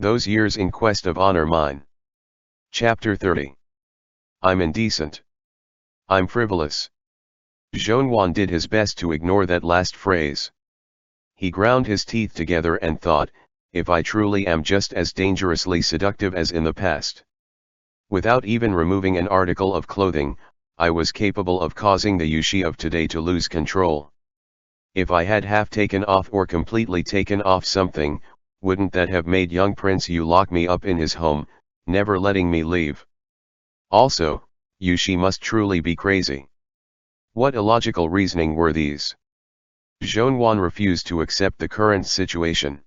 Those years in quest of honor mine. Chapter 30. I'm indecent. I'm frivolous. Zhongyuan did his best to ignore that last phrase. He ground his teeth together and thought, if I truly am just as dangerously seductive as in the past. Without even removing an article of clothing, I was capable of causing the Yushi of today to lose control. If I had half taken off or completely taken off something, wouldn't that have made young Prince Yu lock me up in his home, never letting me leave? Also, Yushi must truly be crazy. What illogical reasoning were these? Zhongyuan refused to accept the current situation.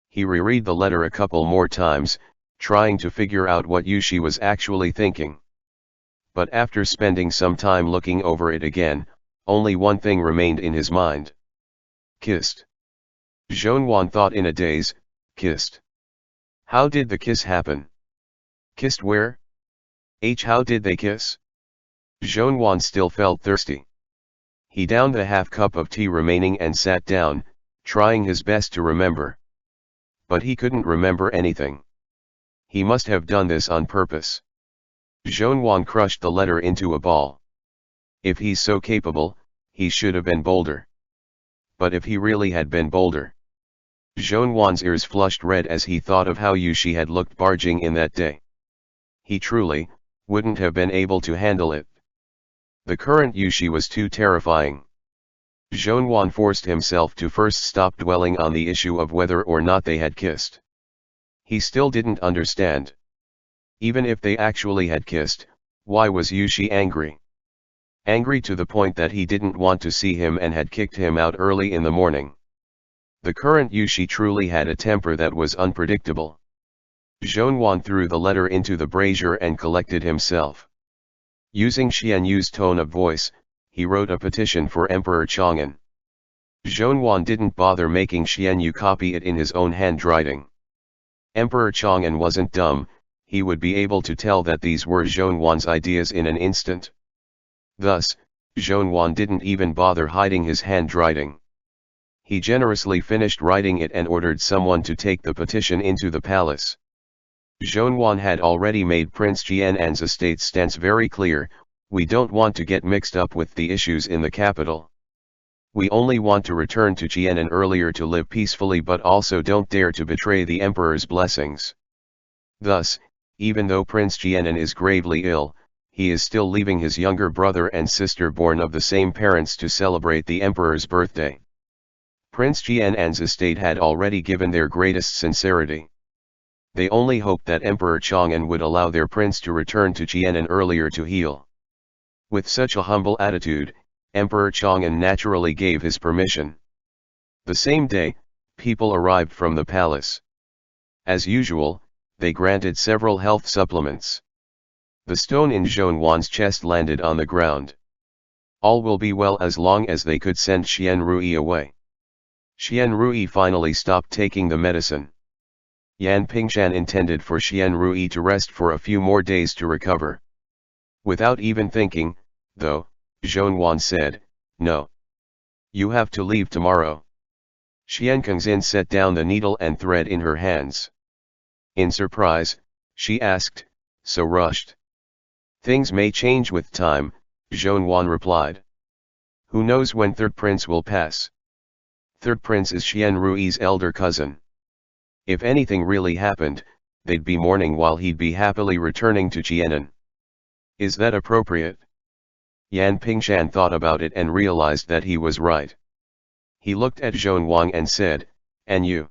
He reread the letter a couple more times, trying to figure out what Yushi was actually thinking. But after spending some time looking over it again, only one thing remained in his mind. Kissed. Zhongyuan thought in a daze, kissed. How did the kiss happen? Kissed where? How did they kiss? Zhongyuan still felt thirsty. He downed the half cup of tea remaining and sat down, trying his best to remember. But he couldn't remember anything. He must have done this on purpose. Zhongyuan crushed the letter into a ball. If he's so capable, he should have been bolder. But if he really had been bolder. Zhongyuan's ears flushed red as he thought of how Yushi had looked barging in that day. He truly wouldn't have been able to handle it. The current Yushi was too terrifying. Zhongyuan forced himself to first stop dwelling on the issue of whether or not they had kissed. He still didn't understand. Even if they actually had kissed, why was Yushi angry? Angry to the point that he didn't want to see him and had kicked him out early in the morning. The current Yushi truly had a temper that was unpredictable. Zhongyuan threw the letter into the brazier and collected himself. Using Xian Yu's tone of voice, he wrote a petition for Emperor Chang'an. Zhongyuan didn't bother making Xian Yu copy it in his own handwriting. Emperor Chang'an wasn't dumb, he would be able to tell that these were Zhongyuan's ideas in an instant. Thus, Zhongyuan didn't even bother hiding his handwriting. He generously finished writing it and ordered someone to take the petition into the palace. Zhongyuan had already made Prince Jian'an's estate's stance very clear: we don't want to get mixed up with the issues in the capital. We only want to return to Jian'an earlier to live peacefully, but also don't dare to betray the emperor's blessings. Thus, even though Prince Jian'an is gravely ill, he is still leaving his younger brother and sister born of the same parents to celebrate the emperor's birthday. Prince Jian'an's estate had already given their greatest sincerity. They only hoped that Emperor Chang'an would allow their prince to return to Jian'an earlier to heal. With such a humble attitude, Emperor Chang'an naturally gave his permission. The same day, people arrived from the palace. As usual, they granted several health supplements. The stone in Zhongyuan's chest landed on the ground. All will be well as long as they could send Xian Rui away. Xian Rui finally stopped taking the medicine. Yan Pingshan intended for Xian Rui to rest for a few more days to recover. Without even thinking, though, Zhongyuan said, "No. You have to leave tomorrow." Xian Kangxin set down the needle and thread in her hands. In surprise, she asked, "So rushed?" "Things may change with time," Zhongyuan replied. "Who knows when Third Prince will pass? Third Prince is Xian Rui's elder cousin. If anything really happened, they'd be mourning while he'd be happily returning to Jian'an. Is that appropriate?" Yan Pingshan thought about it and realized that he was right. He looked at Zhongyuan and said, "And you?"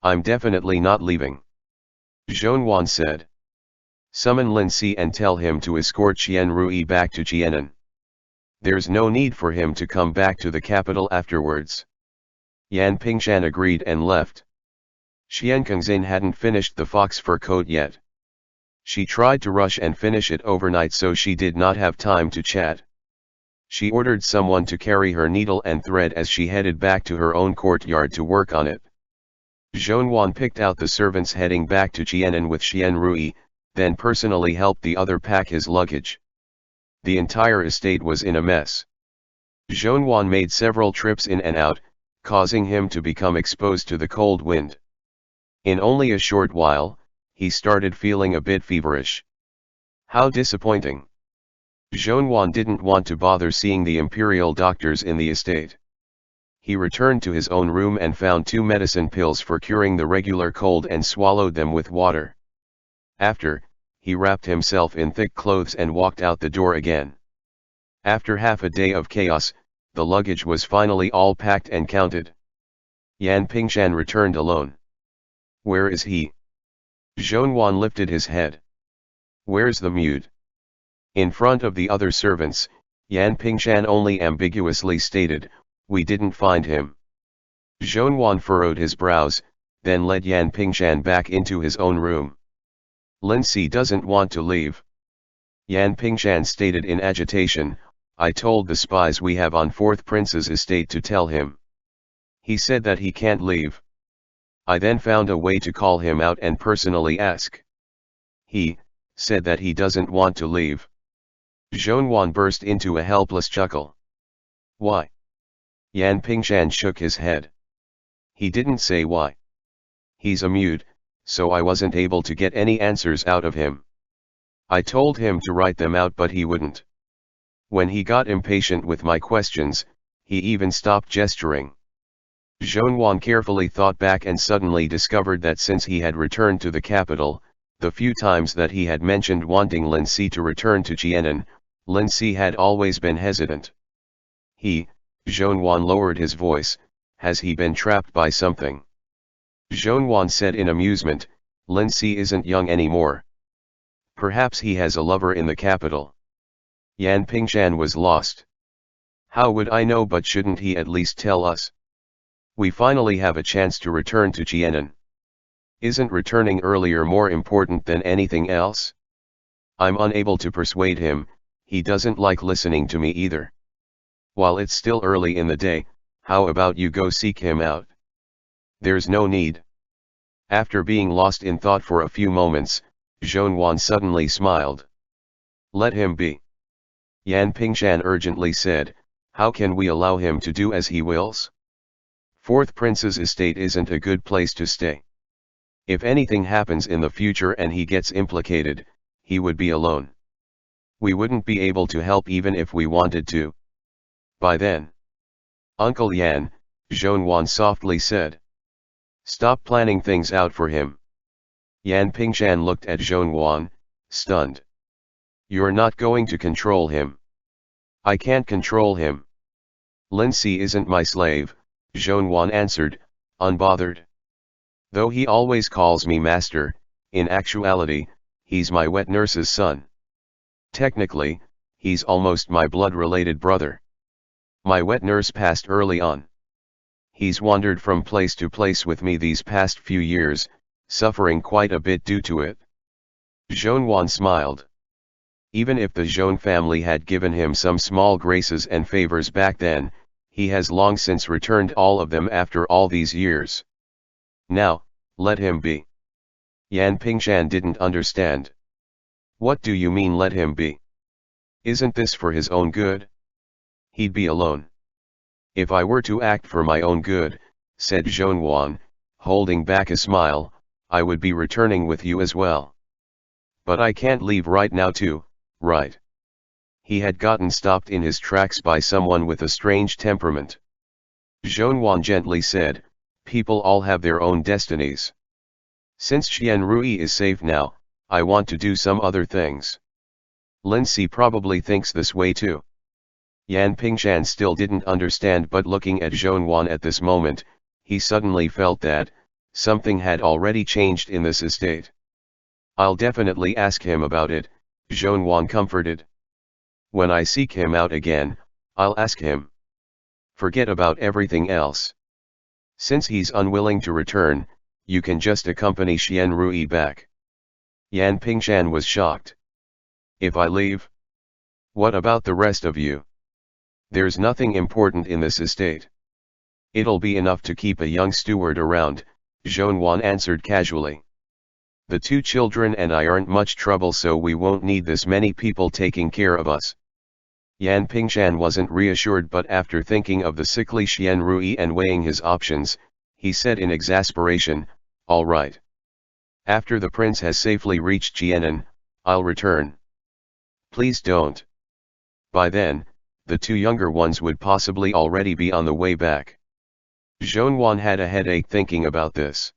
"I'm definitely not leaving." Zhongyuan said, "Summon Lin Si and tell him to escort Xian Rui back to Jian'an. There's no need for him to come back to the capital afterwards." Yan Pingshan agreed and left. Xian Kangxin hadn't finished the fox fur coat yet. She tried to rush and finish it overnight, so she did not have time to chat. She ordered someone to carry her needle and thread as she headed back to her own courtyard to work on it. Zhongyuan picked out the servants heading back to Jian'an with Xian Rui, then personally helped the other pack his luggage. The entire estate was in a mess. Zhongyuan made several trips in and out, causing him to become exposed to the cold wind. In only a short while, he started feeling a bit feverish. How disappointing. Zhonwan didn't want to bother seeing the imperial doctors in the estate. He returned to his own room and found 2 medicine pills for curing the regular cold and swallowed them with water. After, he wrapped himself in thick clothes and walked out the door again. After half a day of chaos, the luggage was finally all packed and counted. Yan Pingshan returned alone. Where is he? Zhonwan lifted his head. Where's the mute? In front of the other servants, Yan Pingshan only ambiguously stated, we didn't find him. Zhonwan furrowed his brows, then led Yan Pingshan back into his own room. Lindsay doesn't want to leave. Yan Pingshan stated in agitation, I told the spies we have on 4th Prince's estate to tell him. He said that he can't leave. I then found a way to call him out and personally ask. He said that he doesn't want to leave. Zhonwan burst into a helpless chuckle. Why? Yan Pingshan shook his head. He didn't say why. He's a mute, so I wasn't able to get any answers out of him. I told him to write them out but he wouldn't. When he got impatient with my questions, he even stopped gesturing. Zhonwan carefully thought back and suddenly discovered that since he had returned to the capital, the few times that he had mentioned wanting Lindsay to return to Jianan, Lindsay had always been hesitant. Zhonwan lowered his voice, has he been trapped by something? Zhonwan said in amusement, Lindsay isn't young anymore. Perhaps he has a lover in the capital. Yan Pingshan was lost. How would I know, but shouldn't he at least tell us? We finally have a chance to return to Jianan. Isn't returning earlier more important than anything else? I'm unable to persuade him, he doesn't like listening to me either. While it's still early in the day, how about you go seek him out? There's no need. After being lost in thought for a few moments, Zhonwan suddenly smiled. Let him be. Yan Pingshan urgently said, how can we allow him to do as he wills? 4th Prince's estate isn't a good place to stay. If anything happens in the future and he gets implicated, he would be alone. We wouldn't be able to help even if we wanted to. By then. Uncle Yan, Zhonwan softly said. Stop planning things out for him. Yan Pingshan looked at Zhonwan, stunned. You're not going to control him. I can't control him. Lindsay isn't my slave, Zhonwan answered, unbothered. Though he always calls me master, in actuality, he's my wet nurse's son. Technically, he's almost my blood-related brother. My wet nurse passed early on. He's wandered from place to place with me these past few years, suffering quite a bit due to it. Zhonwan smiled. Even if the Zhon family had given him some small graces and favors back then, he has long since returned all of them after all these years. Now, let him be. Yan Pingshan didn't understand. What do you mean let him be? Isn't this for his own good? He'd be alone. If I were to act for my own good, said Zhonwan, holding back a smile, I would be returning with you as well. But I can't leave right now too, right? He had gotten stopped in his tracks by someone with a strange temperament. Zhonwan gently said, people all have their own destinies. Since Xianrui is safe now, I want to do some other things. Lindsay probably thinks this way too. Yan Pingshan still didn't understand, but looking at Zhonwan at this moment, he suddenly felt that something had already changed in this estate. I'll definitely ask him about it, Zhonwan comforted. When I seek him out again, I'll ask him. Forget about everything else. Since he's unwilling to return, you can just accompany Xianrui back. Yan Pingshan was shocked. If I leave? What about the rest of you? There's nothing important in this estate. It'll be enough to keep a young steward around, Zhonwan answered casually. The 2 children and I aren't much trouble, so we won't need this many people taking care of us. Yan Pingshan wasn't reassured, but after thinking of the sickly Xianrui and weighing his options, he said in exasperation, all right. After the prince has safely reached Jianan, I'll return. Please don't. By then, the two younger ones would possibly already be on the way back. Zhonwan had a headache thinking about this.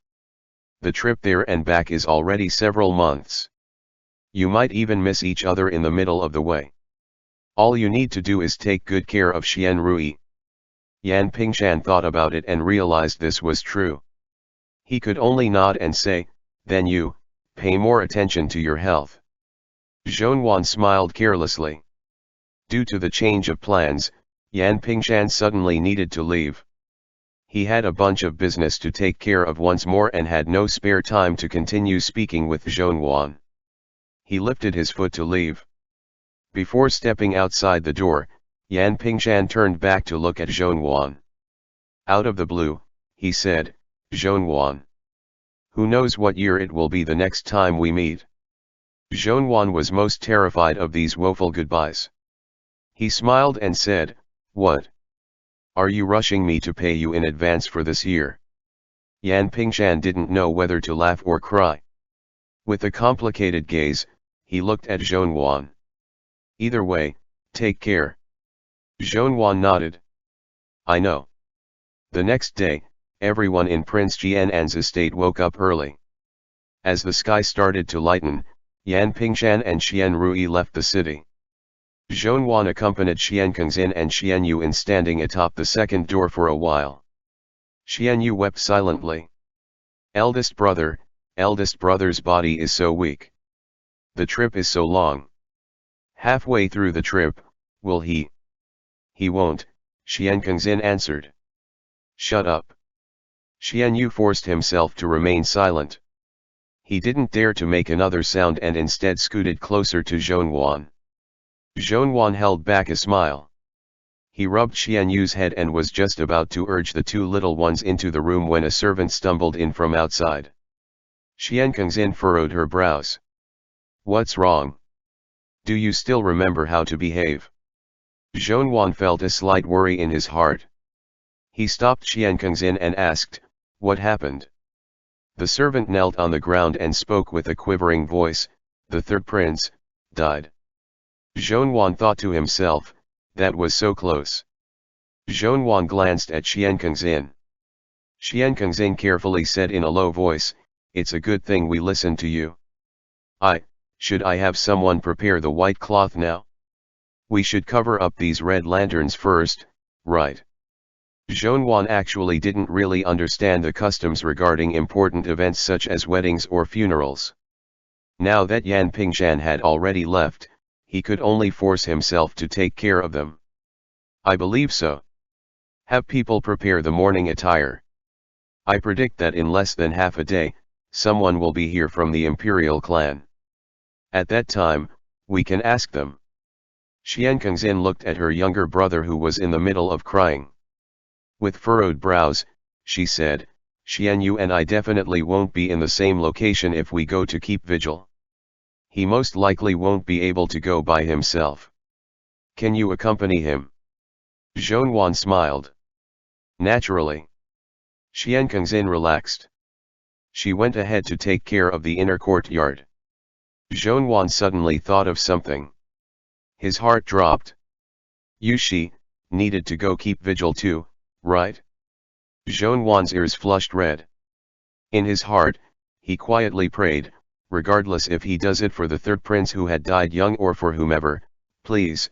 The trip there and back is already several months. You might even miss each other in the middle of the way. All you need to do is take good care of Xian Rui. Yan Pingshan thought about it and realized this was true. He could only nod and say, then you, pay more attention to your health. Zhonwan smiled carelessly. Due to the change of plans, Yan Pingshan suddenly needed to leave. He had a bunch of business to take care of once more and had no spare time to continue speaking with Zhonwan. He lifted his foot to leave. Before stepping outside the door, Yan Pingshan turned back to look at Zhonwan. Out of the blue, he said, Zhonwan. Who knows what year it will be the next time we meet? Zhonwan was most terrified of these woeful goodbyes. He smiled and said, what? Are you rushing me to pay you in advance for this year? Yan Pingshan didn't know whether to laugh or cry. With a complicated gaze, he looked at Zhonwan. Either way, take care. Zhonwan nodded. I know. The next day, everyone in Prince Jianan's estate woke up early. As the sky started to lighten, Yan Pingshan and Xian Rui left the city. Zhonwan accompanied Xian Kengzin and Xian Yu in standing atop the second door for a while. Xian Yu wept silently. Eldest brother's body is so weak. The trip is so long. Halfway through the trip, will he? He won't, Xian Kengzin answered. Shut up. Xian Yu forced himself to remain silent. He didn't dare to make another sound and instead scooted closer to Zhonwan. Zhonwan held back a smile. He rubbed Xian Yu's head and was just about to urge the two little ones into the room when a servant stumbled in from outside. Xian Kengzin furrowed her brows. What's wrong? Do you still remember how to behave? Zhonwan felt a slight worry in his heart. He stopped Xian Kengzin and asked, what happened? The servant knelt on the ground and spoke with a quivering voice, the third prince, died. Zhonwan thought to himself, that was so close. Zhonwan glanced at Xian Kengzin. Xian Kengzin carefully said in a low voice, it's a good thing we listened to you. Should I have someone prepare the white cloth now? We should cover up these red lanterns first, right? Zhonwan actually didn't really understand the customs regarding important events such as weddings or funerals. Now that Yan Pingshan had already left, he could only force himself to take care of them. I believe so. Have people prepare the morning attire. I predict that in less than half a day, someone will be here from the imperial clan. At that time, we can ask them. Xian Kengzin looked at her younger brother who was in the middle of crying. With furrowed brows, she said, Xian Yu and I definitely won't be in the same location if we go to keep vigil. He most likely won't be able to go by himself. Can you accompany him? Zhonwan smiled. Naturally. Xian Kengzin relaxed. She went ahead to take care of the inner courtyard. Zhonwan suddenly thought of something. His heart dropped. Yushi needed to go keep vigil too, right? Zhonwan's ears flushed red. In his heart, he quietly prayed, regardless if he does it for the third prince who had died young or for whomever, please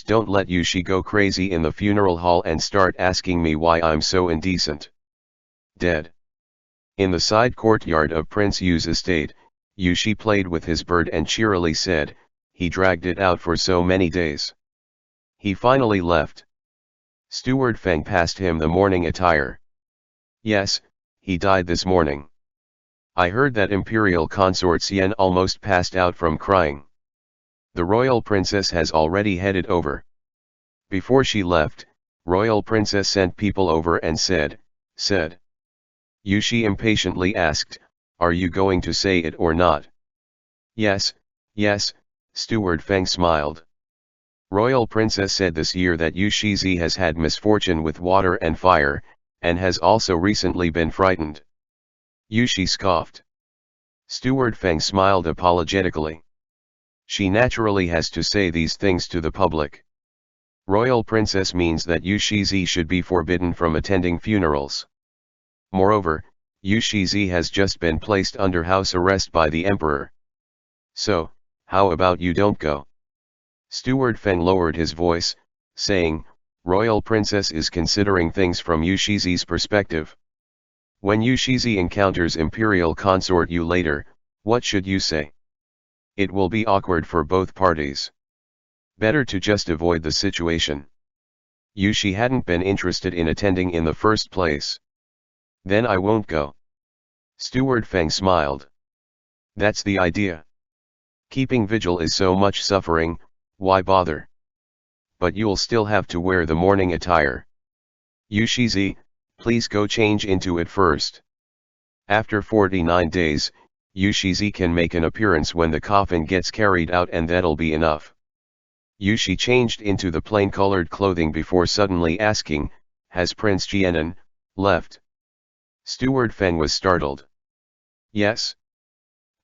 don't let Yushi go crazy in the funeral hall and start asking me why I'm so indecent. Dead. In the side courtyard of Prince Yu's estate, Yushi played with his bird and cheerily said, he dragged it out for so many days. He finally left. Steward Feng passed him the morning attire. Yes, he died this morning. I heard that Imperial Consort Xian almost passed out from crying. The Royal Princess has already headed over. Before she left, Royal Princess sent people over and said. Yushi impatiently asked, are you going to say it or not? Yes, Steward Feng smiled. Royal Princess said this year that Yushizi has had misfortune with water and fire, and has also recently been frightened. Yushi scoffed. Steward Feng smiled apologetically. She naturally has to say these things to the public. Royal princess means that Yushizi should be forbidden from attending funerals. Moreover, Yushizi has just been placed under house arrest by the emperor. So, how about you don't go? Steward Feng lowered his voice, saying, Royal princess is considering things from Yushizi's perspective. When Yushizi encounters imperial consort Yu later, what should you say? It will be awkward for both parties. Better to just avoid the situation. Yushi hadn't been interested in attending in the first place. Then I won't go. Steward Feng smiled. That's the idea. Keeping vigil is so much suffering, why bother? But you'll still have to wear the mourning attire. Yushizi, please go change into it first. After 49 days, Yushizi can make an appearance when the coffin gets carried out, and that'll be enough. Yushi changed into the plain-colored clothing before suddenly asking, has Prince Jianan left? Steward Feng was startled. Yes.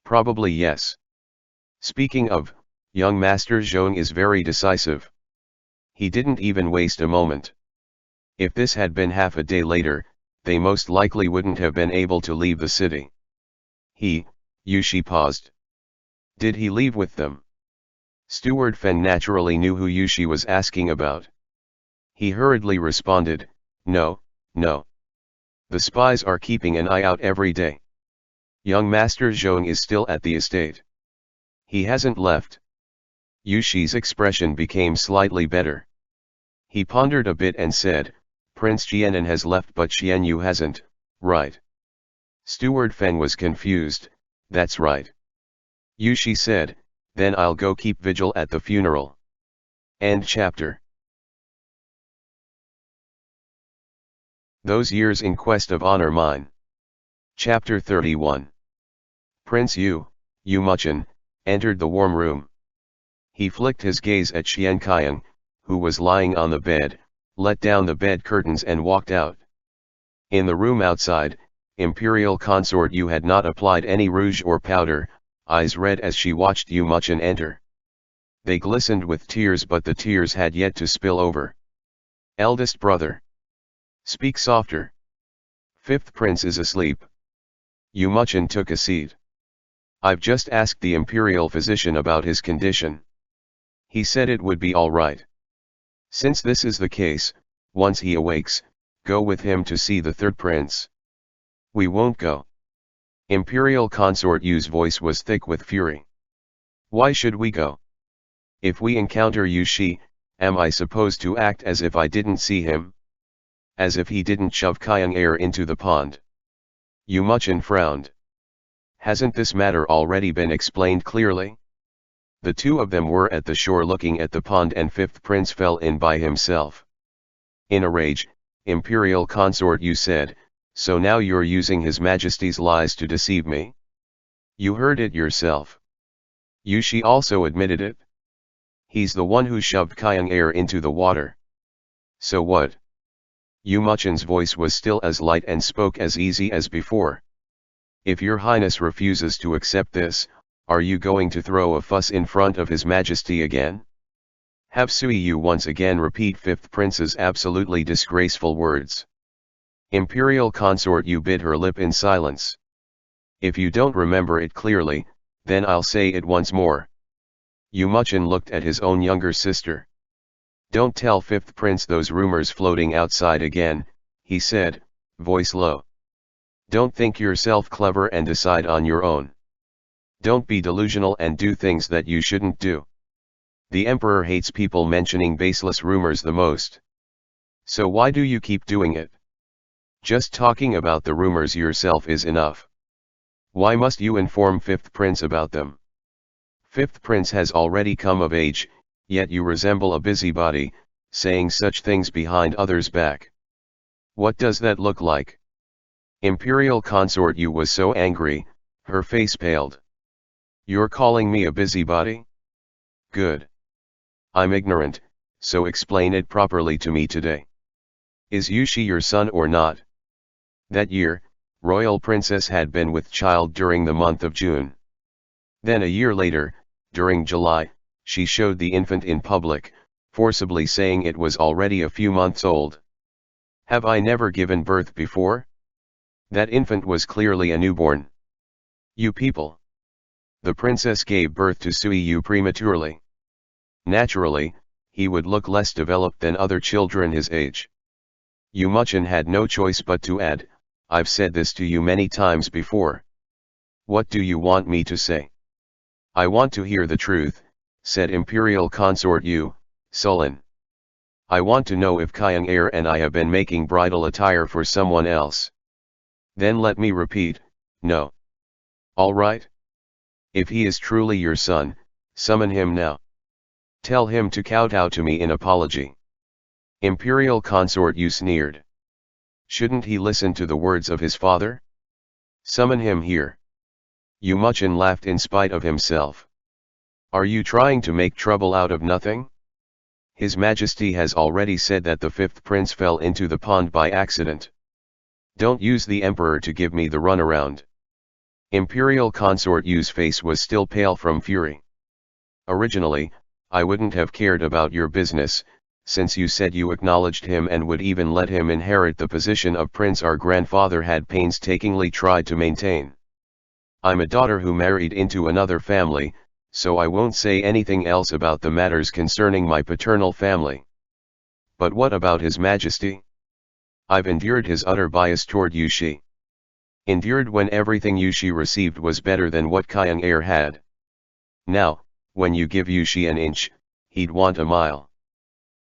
Probably yes. Speaking of, young Master Zhong is very decisive. He didn't even waste a moment. If this had been half a day later, they most likely wouldn't have been able to leave the city. Yushi paused. Did he leave with them? Steward Feng naturally knew who Yushi was asking about. He hurriedly responded, no. The spies are keeping an eye out every day. Young Master Zhong is still at the estate. He hasn't left. Yushi's expression became slightly better. He pondered a bit and said, Prince Jianan has left but Xianyu hasn't, right? Steward Feng was confused. That's right. Yushi said, then I'll go keep vigil at the funeral. End chapter. Those years in quest of honor mine. Chapter 31. Prince Yu Muchen, entered the warm room. He flicked his gaze at Xian Qiang, who was lying on the bed, let down the bed curtains and walked out. In the room outside, Imperial Consort Yu had not applied any rouge or powder, eyes red as she watched Yu Muchen enter. They glistened with tears, but the tears had yet to spill over. Eldest brother. Speak softer. Fifth prince is asleep. Yu Muchen took a seat. I've just asked the imperial physician about his condition. He said it would be all right. Since this is the case, once he awakes, go with him to see the third prince. We won't go. Imperial Consort Yu's voice was thick with fury. Why should we go? If we encounter Yushi, am I supposed to act as if I didn't see him? As if he didn't shove Qiang air into the pond? Yu Muchen frowned. Hasn't this matter already been explained clearly? The two of them were at the shore looking at the pond, and fifth prince fell in by himself. In a rage, Imperial Consort Yu said, so now you're using His Majesty's lies to deceive me? You heard it yourself. Yushi also admitted it. He's the one who shoved Qiang air into the water. So what? Yu Muchen's voice was still as light and spoke as easy as before. If your highness refuses to accept this, are you going to throw a fuss in front of His Majesty again? Have Sui Yu once again repeat fifth prince's absolutely disgraceful words. Imperial Consort Yu bit her lip in silence. If you don't remember it clearly, then I'll say it once more. Yu Muchen looked at his own younger sister. Don't tell fifth prince those rumors floating outside again, he said, voice low. Don't think yourself clever and decide on your own. Don't be delusional and do things that you shouldn't do. The emperor hates people mentioning baseless rumors the most. So why do you keep doing it? Just talking about the rumors yourself is enough. Why must you inform fifth prince about them? Fifth prince has already come of age, yet you resemble a busybody, saying such things behind others' back. What does that look like? Imperial Consort Yu was so angry, her face paled. You're calling me a busybody? Good. I'm ignorant, so explain it properly to me today. Is Yushi your son or not? That year, royal princess had been with child during the month of June. Then a year later, during July, she showed the infant in public, forcibly saying it was already a few months old. Have I never given birth before? That infant was clearly a newborn. You people. The princess gave birth to Suiyu prematurely. Naturally, he would look less developed than other children his age. Yu Muchen had no choice but to add, I've said this to you many times before. What do you want me to say? I want to hear the truth, said Imperial Consort Yu, sullen. I want to know if Kyung Air and I have been making bridal attire for someone else. Then let me repeat, no. All right? If he is truly your son, summon him now. Tell him to kowtow to me in apology. Imperial Consort Yu sneered. Shouldn't he listen to the words of his father? Summon him here. Yu Muchen laughed in spite of himself. Are you trying to make trouble out of nothing? His Majesty has already said that the fifth prince fell into the pond by accident. Don't use the Emperor to give me the runaround. Imperial Consort Yu's face was still pale from fury. Originally, I wouldn't have cared about your business, since you said you acknowledged him and would even let him inherit the position of prince our grandfather had painstakingly tried to maintain. I'm a daughter who married into another family, so I won't say anything else about the matters concerning my paternal family. But what about His Majesty? I've endured his utter bias toward Yushi. Endured when everything Yushi received was better than what Kyung Air had. Now, when you give Yushi an inch, he'd want a mile.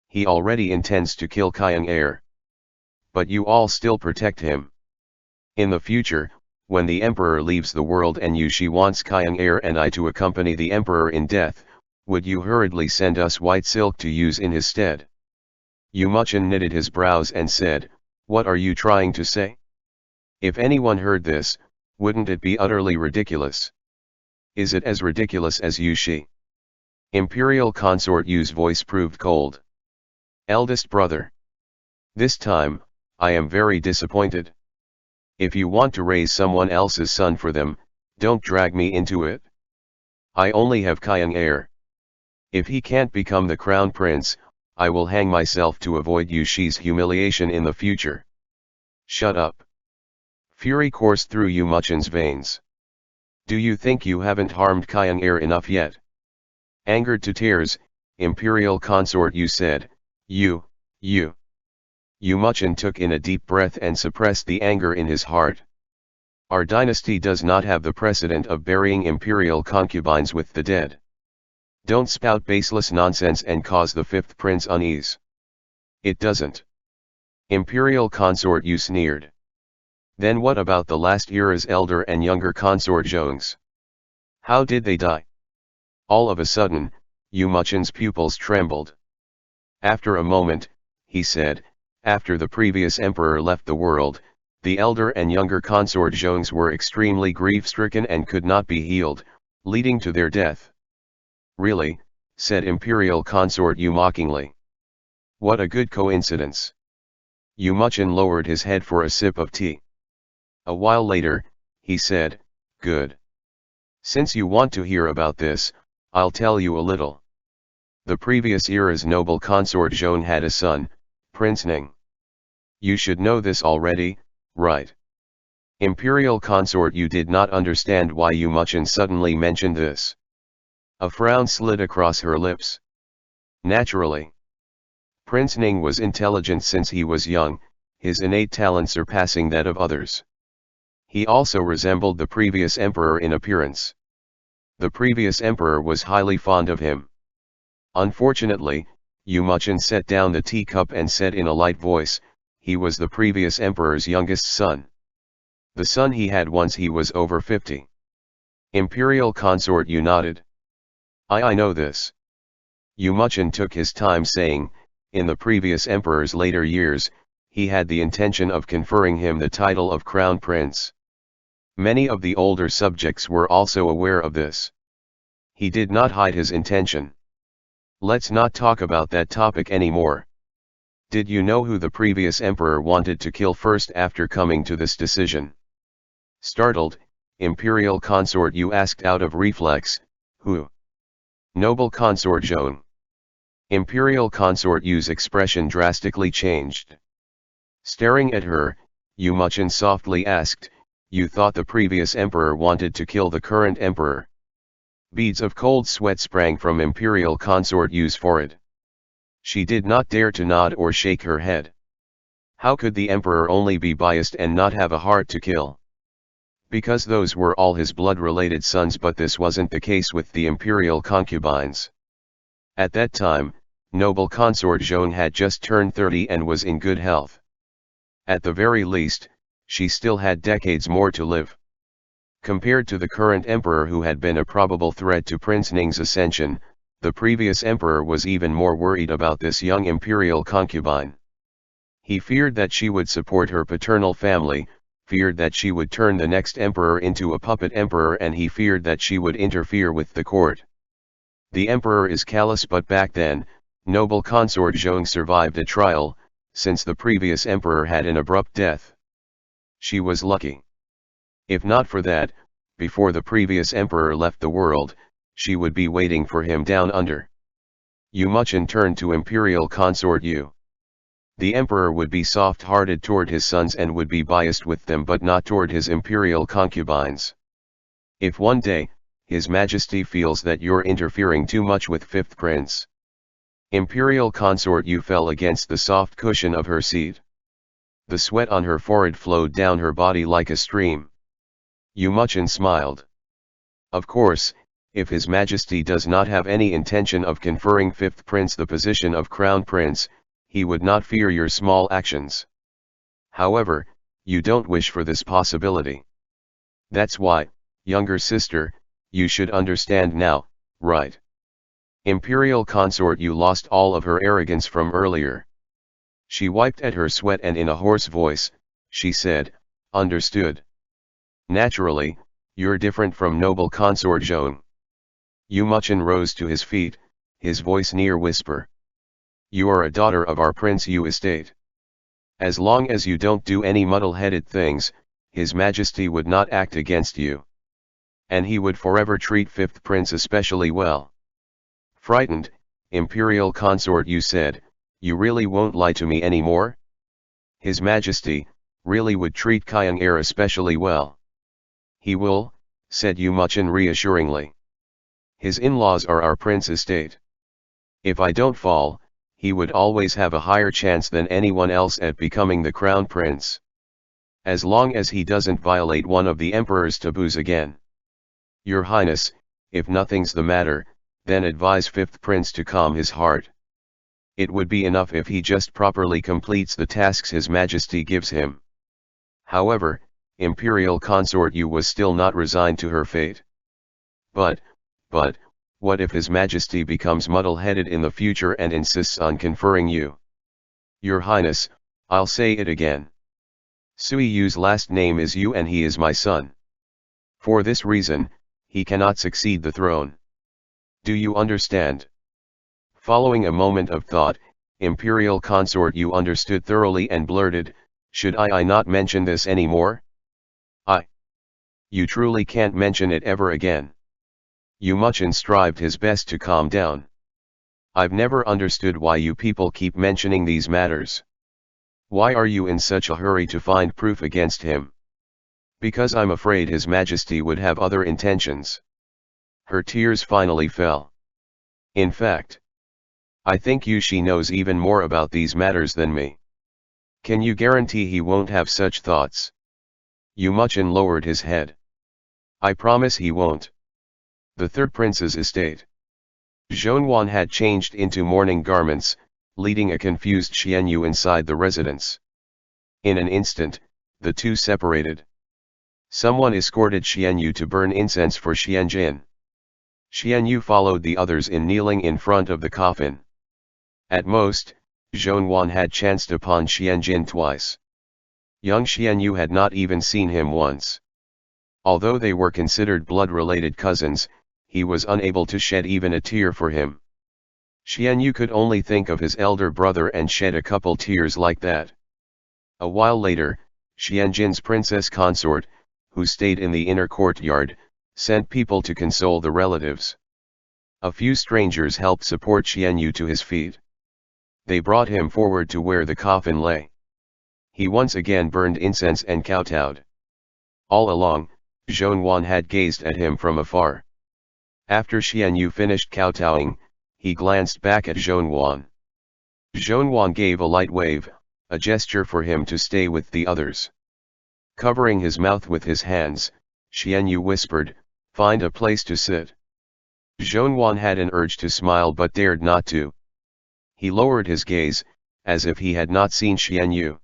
He already intends to kill Kyung Air. But you all still protect him. In the future, when the Emperor leaves the world and Yushi wants Kyung Air and I to accompany the Emperor in death, would you hurriedly send us white silk to use in his stead? Yu Muchen knitted his brows and said, what are you trying to say? If anyone heard this, wouldn't it be utterly ridiculous? Is it as ridiculous as Yushi? Imperial Consort Yu's voice proved cold. Eldest brother. This time, I am very disappointed. If you want to raise someone else's son for them, don't drag me into it. I only have Kyung Air. If he can't become the crown prince, I will hang myself to avoid Yushi's humiliation in the future. Shut up. Fury coursed through Yu Muchen's veins. Do you think you haven't harmed Kyung Air enough yet? Angered to tears, Imperial Consort Yu said, You. Yu Muchen took in a deep breath and suppressed the anger in his heart. Our dynasty does not have the precedent of burying imperial concubines with the dead. Don't spout baseless nonsense and cause the fifth prince unease. It doesn't. Imperial Consort Yu sneered. Then what about the last era's elder and younger consort Zhongs? How did they die? All of a sudden, Yu Muchen's pupils trembled. After a moment, he said, after the previous emperor left the world, the elder and younger consort Zhongs were extremely grief-stricken and could not be healed, leading to their death. Really, said Imperial Consort Yu mockingly. What a good coincidence. Yu Muchen lowered his head for a sip of tea. A while later, he said, good. Since you want to hear about this, I'll tell you a little. The previous era's noble consort Zhong had a son, Prince Ning. You should know this already, right? Imperial Consort Yu did not understand why Yu Muchen suddenly mentioned this. A frown slid across her lips. Naturally. Prince Ning was intelligent since he was young, his innate talent surpassing that of others. He also resembled the previous emperor in appearance. The previous emperor was highly fond of him. Unfortunately, Yu Muchen set down the teacup and said in a light voice, he was the previous emperor's youngest son. The son he had once he was over 50. Imperial Consort Yu nodded. I know this. Yu Muchen took his time saying, in the previous emperor's later years, he had the intention of conferring him the title of crown prince. Many of the older subjects were also aware of this. He did not hide his intention. Let's not talk about that topic anymore. Did you know who the previous emperor wanted to kill first after coming to this decision? Startled, imperial consort Yu asked out of reflex, "Who?" "Noble consort Joan." Imperial consort Yu's expression drastically changed. Staring at her, Yu Muchen softly asked, "You thought the previous emperor wanted to kill the current emperor?" Beads of cold sweat sprang from imperial consort Yu's forehead. She did not dare to nod or shake her head. How could the emperor only be biased and not have a heart to kill? Because those were all his blood-related sons, but this wasn't the case with the imperial concubines. At that time, noble consort Joan had just turned 30 and was in good health. At the very least, she still had decades more to live. Compared to the current emperor who had been a probable threat to Prince Ning's ascension, the previous emperor was even more worried about this young imperial concubine. He feared that she would support her paternal family, feared that she would turn the next emperor into a puppet emperor, and he feared that she would interfere with the court. The emperor is callous, but back then, noble consort Zhong survived a trial, since the previous emperor had an abrupt death. She was lucky. If not for that, before the previous emperor left the world, she would be waiting for him down under. Yu Muchen turned to imperial consort Yu. The emperor would be soft-hearted toward his sons and would be biased with them, but not toward his imperial concubines. If one day, His Majesty feels that you're interfering too much with fifth prince. Imperial consort Yu fell against the soft cushion of her seat. The sweat on her forehead flowed down her body like a stream. Yu Muchen smiled. Of course, if His Majesty does not have any intention of conferring fifth prince the position of crown prince, he would not fear your small actions. However, you don't wish for this possibility. That's why, younger sister, you should understand now, right? Imperial consort Yu lost all of her arrogance from earlier. She wiped at her sweat and in a hoarse voice, she said, "Understood. Naturally, you're different from noble consort Zhong." Yu Muchen rose to his feet, his voice near whisper. "You are a daughter of our Prince Yu estate. As long as you don't do any muddle-headed things, His Majesty would not act against you. And he would forever treat fifth prince especially well." Frightened, imperial consort Yu said, "You really won't lie to me anymore? His Majesty really would treat Kyung Heir especially well." "He will," said Yu Muchen reassuringly. "His in-laws are our prince estate. If I don't fall, he would always have a higher chance than anyone else at becoming the crown prince. As long as he doesn't violate one of the emperor's taboos again. Your Highness, if nothing's the matter, then advise fifth prince to calm his heart. It would be enough if he just properly completes the tasks His Majesty gives him." However, imperial consort Yu was still not resigned to her fate. But, what if His Majesty becomes muddle-headed in the future and insists on conferring you? "Your Highness, I'll say it again. Sui Yu's last name is Yu and he is my son. For this reason, he cannot succeed the throne. Do you understand?" Following a moment of thought, imperial consort Yu understood thoroughly and blurted, "Should I not mention this anymore?" You truly can't mention it ever again." Yu Muchen strived his best to calm down. "I've never understood why you people keep mentioning these matters. Why are you in such a hurry to find proof against him?" "Because I'm afraid His Majesty would have other intentions." Her tears finally fell. "In fact, I think she knows even more about these matters than me. Can you guarantee he won't have such thoughts?" Yu Muchen lowered his head. "I promise he won't." The third prince's estate. Zhonwan had changed into mourning garments, leading a confused Xianyu inside the residence. In an instant, the two separated. Someone escorted Xianyu to burn incense for Xianjin. Xianyu followed the others in kneeling in front of the coffin. At most, Zhonwan had chanced upon Xianjin twice. Young Xianyu had not even seen him once. Although they were considered blood-related cousins, he was unable to shed even a tear for him. Xianyu could only think of his elder brother and shed a couple tears like that. A while later, Xianjin's princess consort, who stayed in the inner courtyard, sent people to console the relatives. A few strangers helped support Xianyu to his feet. They brought him forward to where the coffin lay. He once again burned incense and kowtowed. All along, Zhonwan had gazed at him from afar. After Xianyu finished kowtowing, he glanced back at Zhonwan. Zhonwan gave a light wave, a gesture for him to stay with the others. Covering his mouth with his hands, Xianyu whispered, "Find a place to sit." Zhonwan had an urge to smile but dared not to. He lowered his gaze, as if he had not seen Xianyu.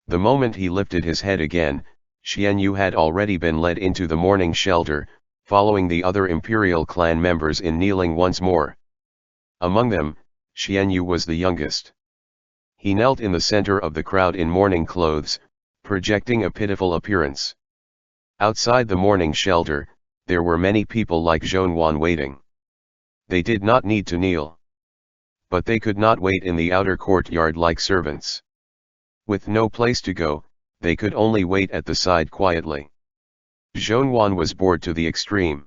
The moment he lifted his head again, Xianyu had already been led into the mourning shelter, following the other imperial clan members in kneeling once more. Among them, Xianyu was the youngest. He knelt in the center of the crowd in mourning clothes, projecting a pitiful appearance. Outside the mourning shelter, there were many people like Zhonwan waiting. They did not need to kneel. But they could not wait in the outer courtyard like servants. With no place to go, they could only wait at the side quietly. Zhonwan was bored to the extreme.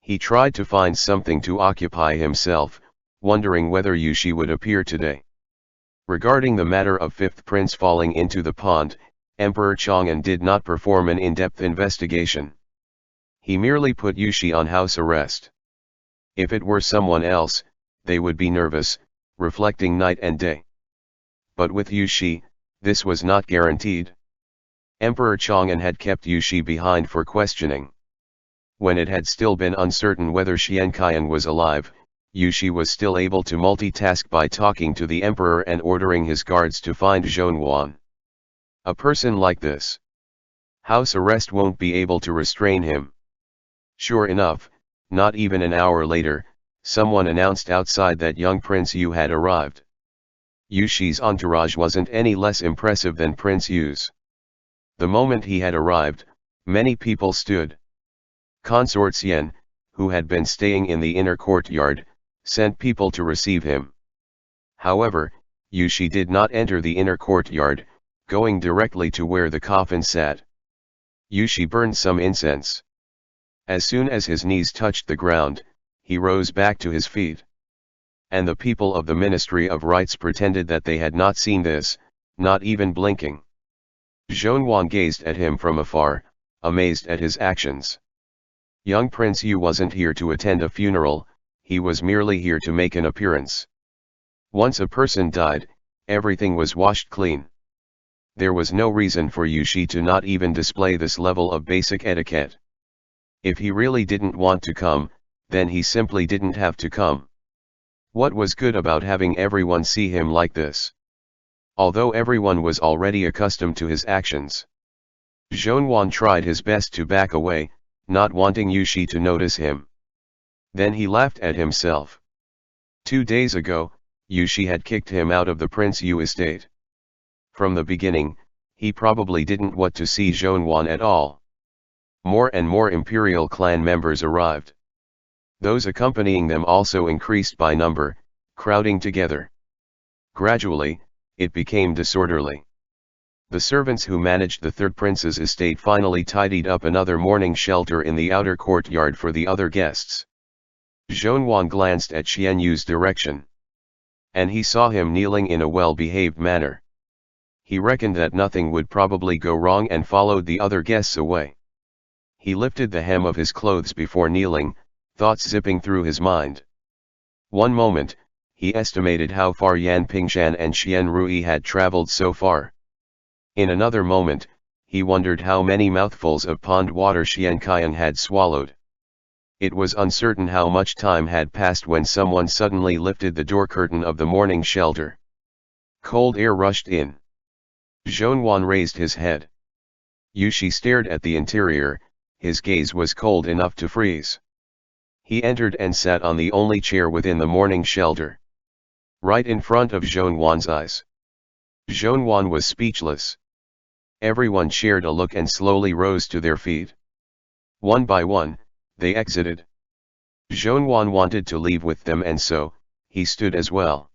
He tried to find something to occupy himself, wondering whether Yushi would appear today. Regarding the matter of fifth prince falling into the pond, Emperor Chang'an did not perform an in-depth investigation. He merely put Yushi on house arrest. If it were someone else, they would be nervous, reflecting night and day. But with Yushi, this was not guaranteed. Emperor Chang'an had kept Yushi behind for questioning. When it had still been uncertain whether Xianqian was alive, Yushi was still able to multitask by talking to the emperor and ordering his guards to find Zhonwan. A person like this, house arrest won't be able to restrain him. Sure enough, not even an hour later, someone announced outside that young Prince Yu had arrived. Yushi's entourage wasn't any less impressive than Prince Yu's. The moment he had arrived, many people stood. Consort Xian, who had been staying in the inner courtyard, sent people to receive him. However, Yushi did not enter the inner courtyard, going directly to where the coffin sat. Yushi burned some incense. As soon as his knees touched the ground, he rose back to his feet. And the people of the Ministry of Rites pretended that they had not seen this, not even blinking. Zhonwan gazed at him from afar, amazed at his actions. Young Prince Yu wasn't here to attend a funeral, he was merely here to make an appearance. Once a person died, everything was washed clean. There was no reason for Yushi to not even display this level of basic etiquette. If he really didn't want to come, then he simply didn't have to come. What was good about having everyone see him like this? Although everyone was already accustomed to his actions, Zhonwan tried his best to back away, not wanting Yushi to notice him. Then he laughed at himself. 2 days ago, Yushi had kicked him out of the Prince Yu estate. From the beginning, he probably didn't want to see Zhonwan at all. More and more imperial clan members arrived. Those accompanying them also increased by number, crowding together. Gradually, it became disorderly. The servants who managed the third prince's estate finally tidied up another mourning shelter in the outer courtyard for the other guests. Zhonwan glanced at Xianyu's direction. And he saw him kneeling in a well-behaved manner. He reckoned that nothing would probably go wrong and followed the other guests away. He lifted the hem of his clothes before kneeling, thoughts zipping through his mind. One moment, he estimated how far Yan Pingshan and Xian Rui had traveled so far. In another moment, he wondered how many mouthfuls of pond water Xianqian had swallowed. It was uncertain how much time had passed when someone suddenly lifted the door curtain of the morning shelter. Cold air rushed in. Zhonwan raised his head. Yushi stared at the interior, his gaze was cold enough to freeze. He entered and sat on the only chair within the morning shelter, right in front of Zhonwan's eyes. Zhonwan was speechless. Everyone shared a look and slowly rose to their feet. One by one, they exited. Zhonwan wanted to leave with them and so, he stood as well.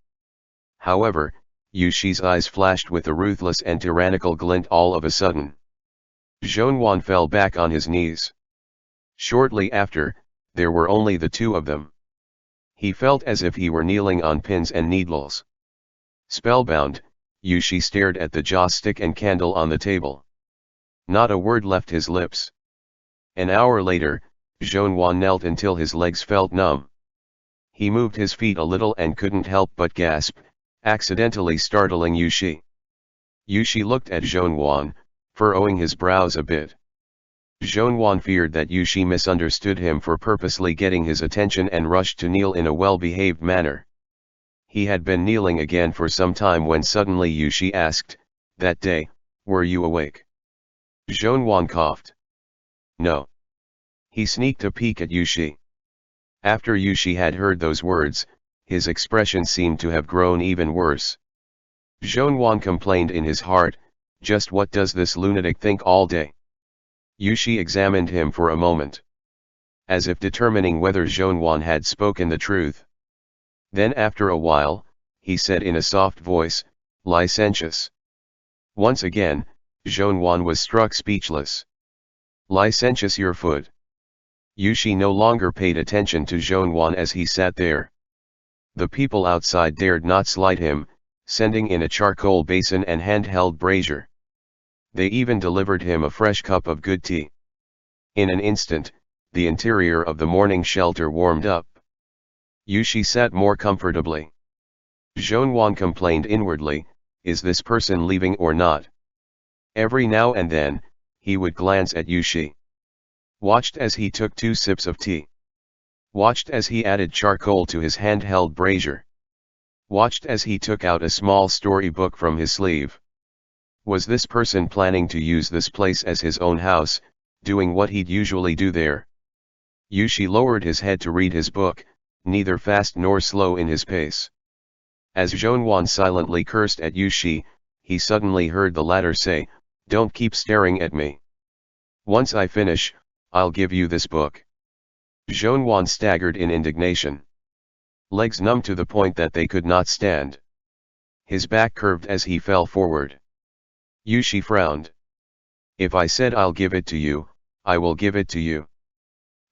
However, Yushi's eyes flashed with a ruthless and tyrannical glint all of a sudden. Zhonwan fell back on his knees. Shortly after, there were only the two of them. He felt as if he were kneeling on pins and needles. Spellbound, Yushi stared at the joss stick and candle on the table. Not a word left his lips. An hour later, Zhonwan knelt until his legs felt numb. He moved his feet a little and couldn't help but gasp, accidentally startling Yushi. Yushi looked at Zhonwan, furrowing his brows a bit. Zhonwan feared that Yushi misunderstood him for purposely getting his attention and rushed to kneel in a well-behaved manner. He had been kneeling again for some time when suddenly Yushi asked, "That day, were you awake?" Zhonwan coughed. "No." He sneaked a peek at Yushi. After Yushi had heard those words, his expression seemed to have grown even worse. Zhonwan complained in his heart, "Just what does this lunatic think all day?" Yushi examined him for a moment, as if determining whether Zhonwan had spoken the truth. Then after a while, he said in a soft voice, "Licentious." Once again, Zhonwan was struck speechless. "Licentious your foot." Yushi no longer paid attention to Zhonwan as he sat there. The people outside dared not slight him, sending in a charcoal basin and handheld brazier. They even delivered him a fresh cup of good tea. In an instant, the interior of the morning shelter warmed up. Yushi sat more comfortably. Zhonwan complained inwardly, "Is this person leaving or not?" Every now and then, he would glance at Yushi. Watched as he took 2 sips of tea. Watched as he added charcoal to his handheld brazier. Watched as he took out a small storybook from his sleeve. Was this person planning to use this place as his own house, doing what he'd usually do there? Yushi lowered his head to read his book, neither fast nor slow in his pace. As Zhonwan silently cursed at Yushi, he suddenly heard the latter say, "Don't keep staring at me. Once I finish, I'll give you this book." Zhonwan staggered in indignation. Legs numb to the point that they could not stand. His back curved as he fell forward. Yushi frowned. "If I said I'll give it to you, I will give it to you.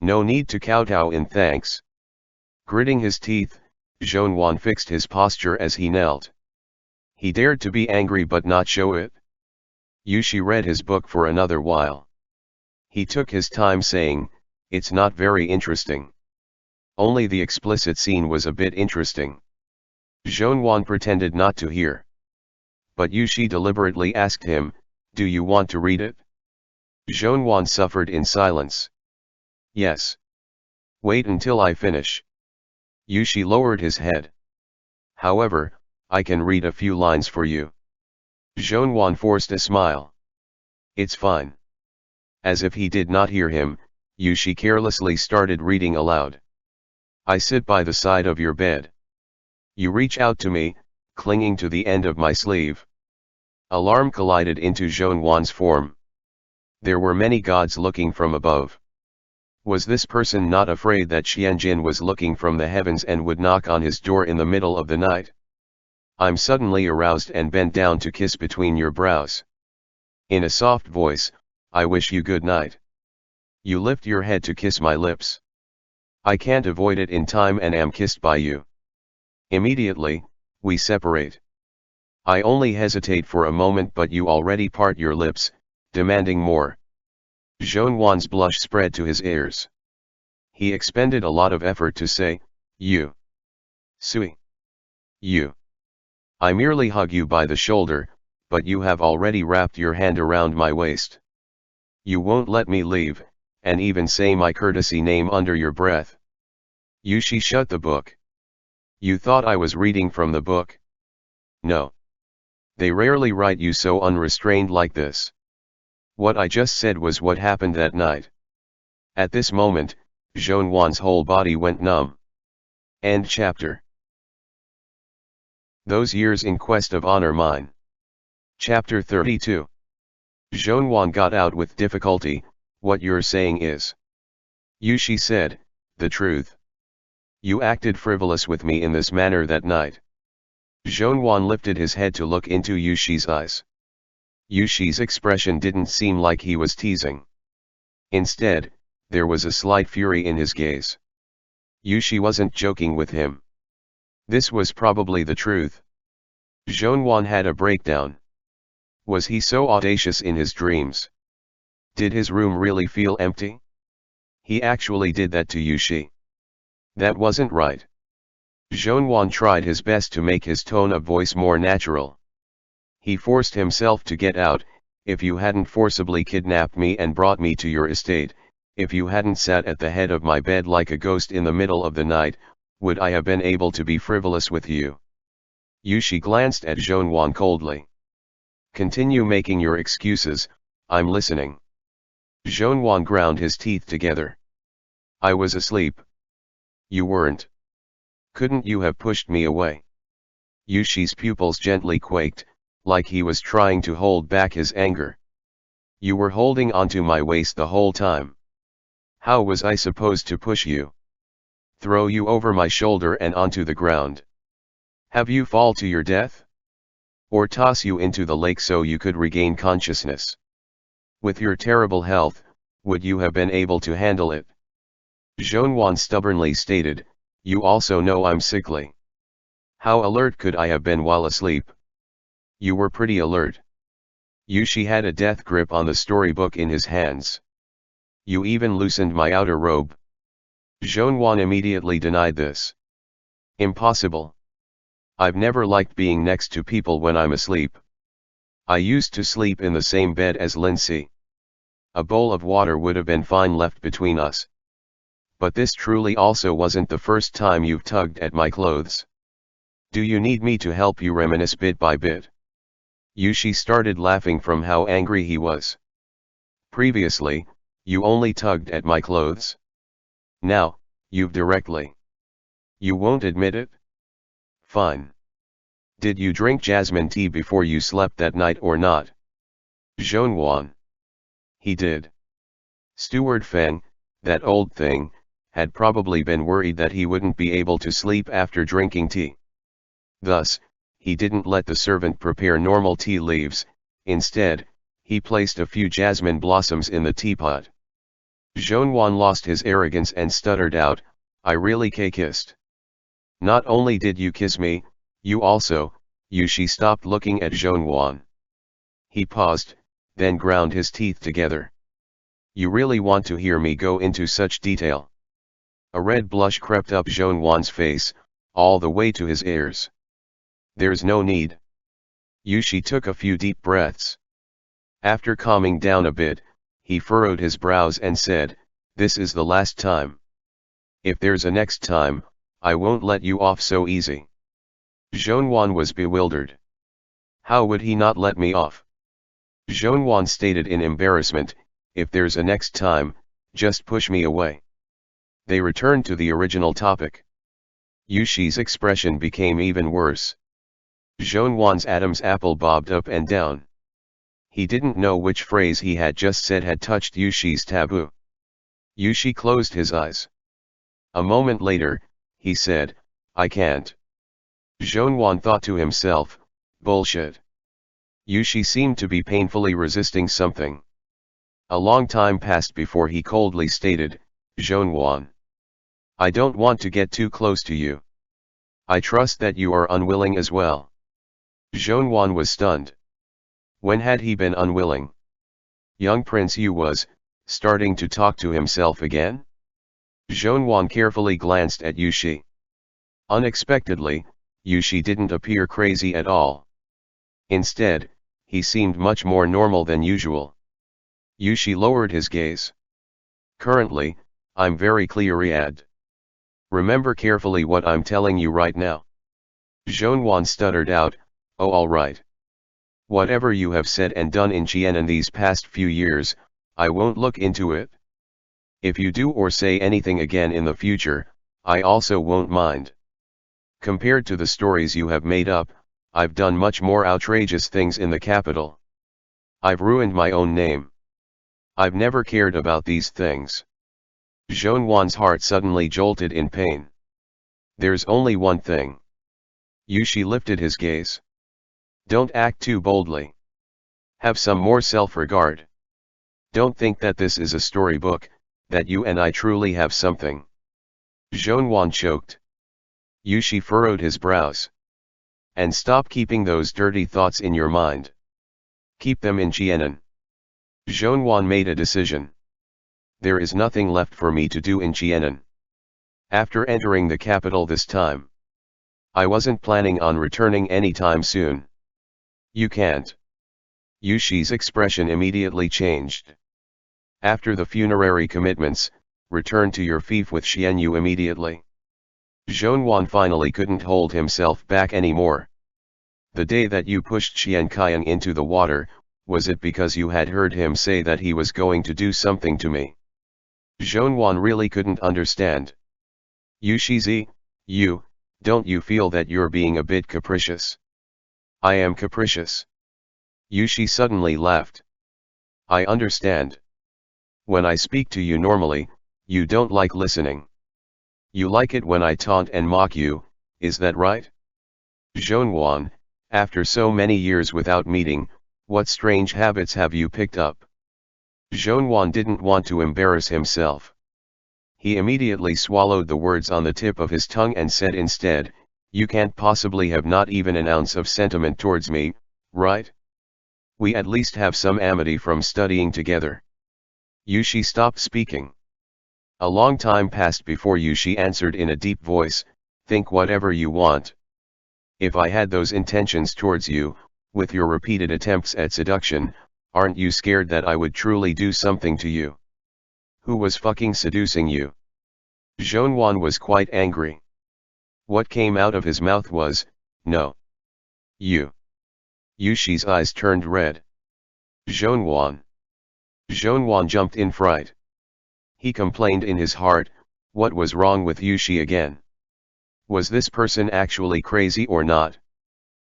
No need to kowtow in thanks." Gritting his teeth, Zhonwan fixed his posture as he knelt. He dared to be angry but not show it. Yushi read his book for another while. He took his time saying, "It's not very interesting. Only the explicit scene was a bit interesting." Zhonwan pretended not to hear. But Yushi deliberately asked him, "Do you want to read it?" Zhonwan suffered in silence. "Yes." "Wait until I finish." Yushi lowered his head. "However, I can read a few lines for you." Zhonwan forced a smile. "It's fine." As if he did not hear him, Yushi carelessly started reading aloud. "I sit by the side of your bed. You reach out to me, clinging to the end of my sleeve." Alarm collided into Zhonwan's form. There were many gods looking from above. Was this person not afraid that Xianjin was looking from the heavens and would knock on his door in the middle of the night? "I'm suddenly aroused and bent down to kiss between your brows. In a soft voice, I wish you good night. You lift your head to kiss my lips. I can't avoid it in time and am kissed by you. Immediately, we separate. I only hesitate for a moment but you already part your lips, demanding more." Zhonwan's blush spread to his ears. He expended a lot of effort to say, "You. Sui. You. I merely hug you by the shoulder, but you have already wrapped your hand around my waist. You won't let me leave, and even say my courtesy name under your breath." Yushi shut the book. "You thought I was reading from the book? No. They rarely write you so unrestrained like this. What I just said was what happened that night." At this moment, Zhonwan's whole body went numb. End chapter. Those Years in Quest of Honor Mine. Chapter 32. Zhonwan got out with difficulty, "What you're saying is," Yushi said, "the truth. You acted frivolous with me in this manner that night." Zhonwan lifted his head to look into Yushi's eyes. Yushi's expression didn't seem like he was teasing. Instead, there was a slight fury in his gaze. Yushi wasn't joking with him. This was probably the truth. Zhonwan had a breakdown. Was he so audacious in his dreams? Did his room really feel empty? He actually did that to Yushi. That wasn't right. Zhonwan tried his best to make his tone of voice more natural. He forced himself to get out. If you hadn't forcibly kidnapped me and brought me to your estate, if you hadn't sat at the head of my bed like a ghost in the middle of the night, would I have been able to be frivolous with you? Yushi glanced at Zhonwan coldly. Continue making your excuses, I'm listening. Zhonwan ground his teeth together. I was asleep. You weren't. Couldn't you have pushed me away? Yushi's pupils gently quaked, like he was trying to hold back his anger. You were holding onto my waist the whole time. How was I supposed to push you? Throw you over my shoulder and onto the ground? Have you fall to your death? Or toss you into the lake so you could regain consciousness? With your terrible health, would you have been able to handle it? Zhonwan stubbornly stated, you also know I'm sickly. How alert could I have been while asleep? You were pretty alert. Yushi had a death grip on the storybook in his hands. You even loosened my outer robe. Zhonwan immediately denied this. Impossible. I've never liked being next to people when I'm asleep. I used to sleep in the same bed as Lindsay. A bowl of water would have been fine left between us. But this truly also wasn't the first time you've tugged at my clothes. Do you need me to help you reminisce bit by bit? Yushi started laughing from how angry he was. Previously, you only tugged at my clothes. Now, you've directly. You won't admit it? Fine. Did you drink jasmine tea before you slept that night or not? Zhonwan. He did. Steward Feng, that old thing, had probably been worried that he wouldn't be able to sleep after drinking tea. Thus, he didn't let the servant prepare normal tea leaves. Instead, he placed a few jasmine blossoms in the teapot. Zhonwan lost his arrogance and stuttered out, I really kissed. Not only did you kiss me, you also, Yushi stopped looking at Zhonwan. He paused, then ground his teeth together. You really want to hear me go into such detail? A red blush crept up Zhonwan's face, all the way to his ears. There's no need. Yushi took a few deep breaths. After calming down a bit, he furrowed his brows and said, this is the last time. If there's a next time, I won't let you off so easy. Zhonwan was bewildered. How would he not let me off? Zhonwan stated in embarrassment, if there's a next time, just push me away. They returned to the original topic. Yushi's expression became even worse. Zhonwan's Adam's apple bobbed up and down. He didn't know which phrase he had just said had touched Yushi's taboo. Yushi closed his eyes. A moment later, he said, I can't. Zhonwan thought to himself, bullshit. Yushi seemed to be painfully resisting something. A long time passed before he coldly stated, Zhonwan. I don't want to get too close to you. I trust that you are unwilling as well. Zhonwan was stunned. When had he been unwilling? Young Prince Yu was, starting to talk to himself again? Zhonwan carefully glanced at Yushi. Unexpectedly, Yushi didn't appear crazy at all. Instead, he seemed much more normal than usual. Yushi lowered his gaze. Currently, I'm very clear-eyed. Remember carefully what I'm telling you right now. Zhonwan stuttered out, oh alright. Whatever you have said and done in Jianan these past few years, I won't look into it. If you do or say anything again in the future, I also won't mind. Compared to the stories you have made up, I've done much more outrageous things in the capital. I've ruined my own name. I've never cared about these things. Zhonwan's heart suddenly jolted in pain. There's only one thing. Yushi lifted his gaze. Don't act too boldly. Have some more self-regard. Don't think that this is a storybook, that you and I truly have something. Zhonwan choked. Yushi furrowed his brows. And stop keeping those dirty thoughts in your mind. Keep them in Jianan. Zhonwan made a decision. There is nothing left for me to do in Jianan. After entering the capital this time, I wasn't planning on returning anytime soon. You can't. Yushi's expression immediately changed. After the funerary commitments, return to your fief with Xianyu immediately. Zhonwan finally couldn't hold himself back anymore. The day that you pushed Xian Qian into the water, was it because you had heard him say that he was going to do something to me? Zhonwan really couldn't understand. Yushizi, don't you feel that you're being a bit capricious? I am capricious. Yushi suddenly laughed. I understand. When I speak to you normally, you don't like listening. You like it when I taunt and mock you, is that right? Zhonwan, after so many years without meeting, what strange habits have you picked up? Zhonwan didn't want to embarrass himself. He immediately swallowed the words on the tip of his tongue and said instead, you can't possibly have not even an ounce of sentiment towards me, right? We at least have some amity from studying together. Yushi stopped speaking. A long time passed before Yushi answered in a deep voice, think whatever you want. If I had those intentions towards you, with your repeated attempts at seduction, aren't you scared that I would truly do something to you? Who was fucking seducing you? Zhonwan was quite angry. What came out of his mouth was, no. You. Yushi's eyes turned red. Zhonwan. Zhonwan jumped in fright. He complained in his heart, what was wrong with Yushi again? Was this person actually crazy or not?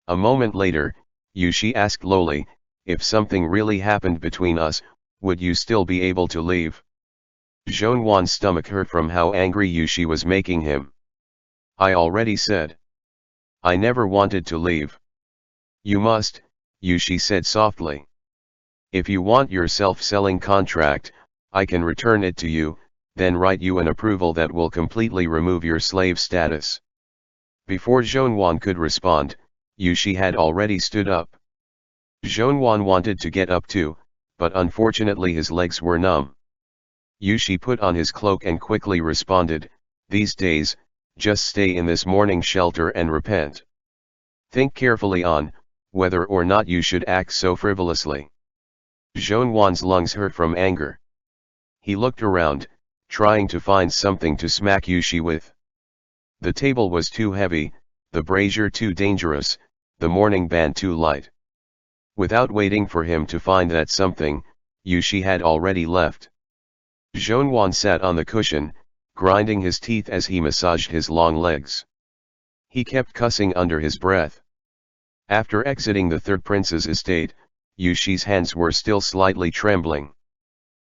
A moment later, Yushi asked lowly, if something really happened between us, would you still be able to leave? Zhonwan's stomach hurt from how angry Yushi was making him. I already said. I never wanted to leave. You must, Yushi said softly. If you want your self-selling contract, I can return it to you, then write you an approval that will completely remove your slave status. Before Zhonwan could respond, Yushi had already stood up. Zhonwan wanted to get up too, but unfortunately his legs were numb. Yushi put on his cloak and quickly responded, these days, just stay in this morning shelter and repent. Think carefully on, whether or not you should act so frivolously. Zhonwan's lungs hurt from anger. He looked around, trying to find something to smack Yushi with. The table was too heavy, the brazier too dangerous, the morning band too light. Without waiting for him to find that something, Yushi had already left. Zhonwan sat on the cushion, grinding his teeth as he massaged his long legs. He kept cussing under his breath. After exiting the third prince's estate, Yushi's hands were still slightly trembling.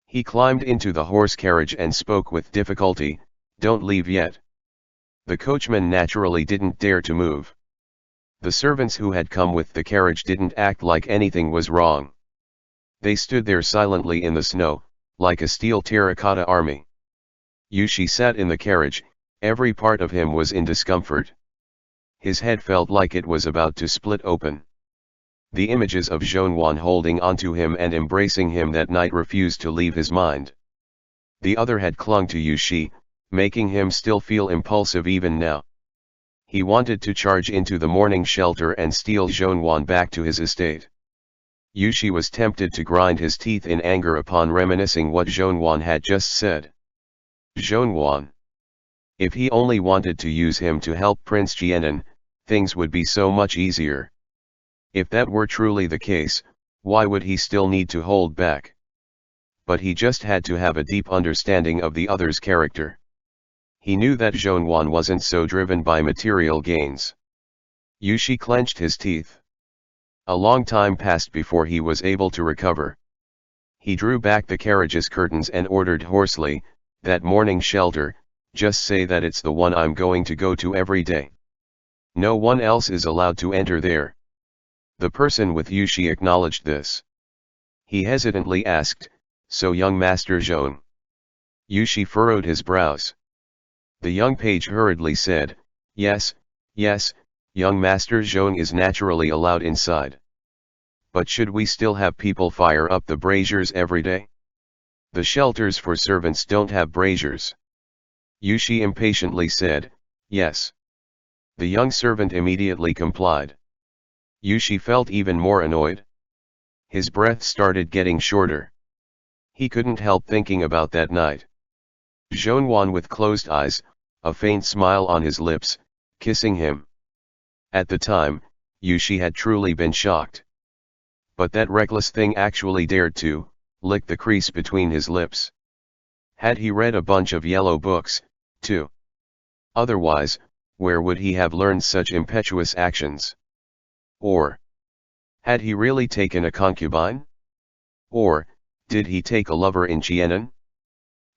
He climbed into the horse carriage and spoke with difficulty, don't leave yet. The coachman naturally didn't dare to move. The servants who had come with the carriage didn't act like anything was wrong. They stood there silently in the snow, like a steel terracotta army. Yushi sat in the carriage, every part of him was in discomfort. His head felt like it was about to split open. The images of Zhonwan holding onto him and embracing him that night refused to leave his mind. The other had clung to Yushi, making him still feel impulsive even now. He wanted to charge into the morning shelter and steal Zhonwan back to his estate. Yushi was tempted to grind his teeth in anger upon reminiscing what Zhonwan had just said. Zhonwan. If he only wanted to use him to help Prince Jianan, things would be so much easier. If that were truly the case, why would he still need to hold back? But he just had to have a deep understanding of the other's character. He knew that Zhonwan wasn't so driven by material gains. Yushi clenched his teeth. A long time passed before he was able to recover. He drew back the carriage's curtains and ordered hoarsely, that morning shelter, just say that it's the one I'm going to go to every day. No one else is allowed to enter there. The person with Yushi acknowledged this. He hesitantly asked, "So young Master Zhong?" Yushi furrowed his brows. The young page hurriedly said, "Yes, yes, young Master Zhong is naturally allowed inside. But should we still have people fire up the braziers every day? The shelters for servants don't have braziers." Yushi impatiently said, "Yes." The young servant immediately complied. Yushi felt even more annoyed. His breath started getting shorter. He couldn't help thinking about that night. Zhonwan with closed eyes, a faint smile on his lips, kissing him. At the time, Yushi had truly been shocked. But that reckless thing actually dared to lick the crease between his lips. Had he read a bunch of yellow books, too? Otherwise, where would he have learned such impetuous actions? Or had he really taken a concubine? Or did he take a lover in Jianan?